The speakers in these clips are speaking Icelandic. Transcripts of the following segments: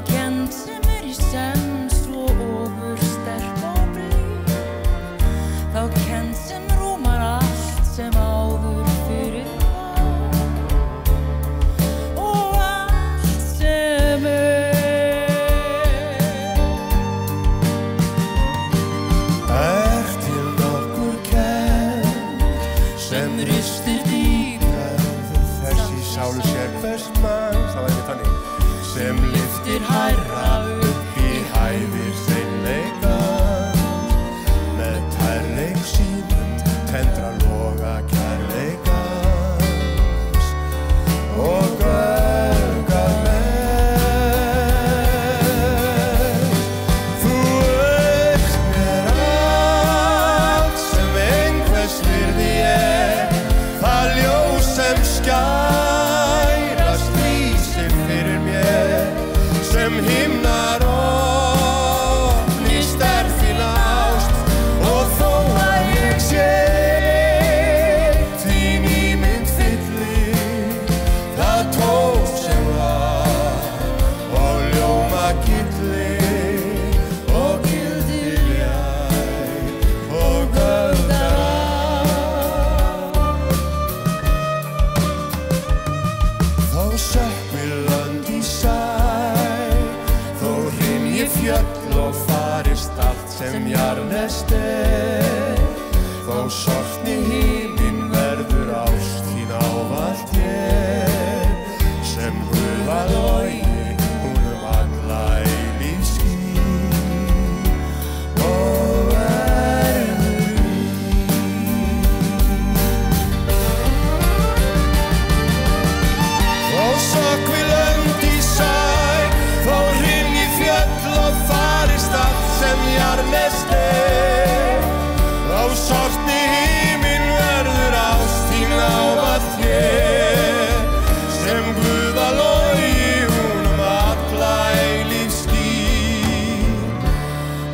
kennd sem í senn svo ofursterk og blíð, þá kennd sem rúmar allt sem áður fyrir var og allt sem til nokkur kennd sem ristir dýpra þessi sálu sér hvers manns, það væri þannig, sem lyftir hærra upp í hæðir seinleikans, með tærleik sínum tendra loga kærleikans og göfgar mest. Þú veist mér allt sem einhvers virði það ljós sem skærast lýsir fyrir mér, sem himnar opnist þín ást, og þó að ég sé þín ímynd fyllir það tóm sem var og ljóma gillir og gildir ljær og göfgar þó sökkvi lönd í sæ, þó hrynji fjöll og farist allt sem jarðnest þó sortni himinn verður ást þín ávallt sem Guða logi hún alla eilífð skín og verður þó sökkvi lönd í sæ, þó hrynji fjöll og farist allt sem jarðnest þó sortni himinn verður ást þín ávallt sem Guða logi hún alla eilífð skín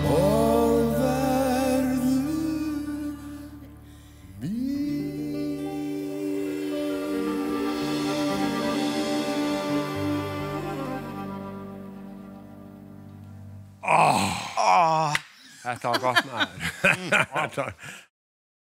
og verður Þetta var gott maður.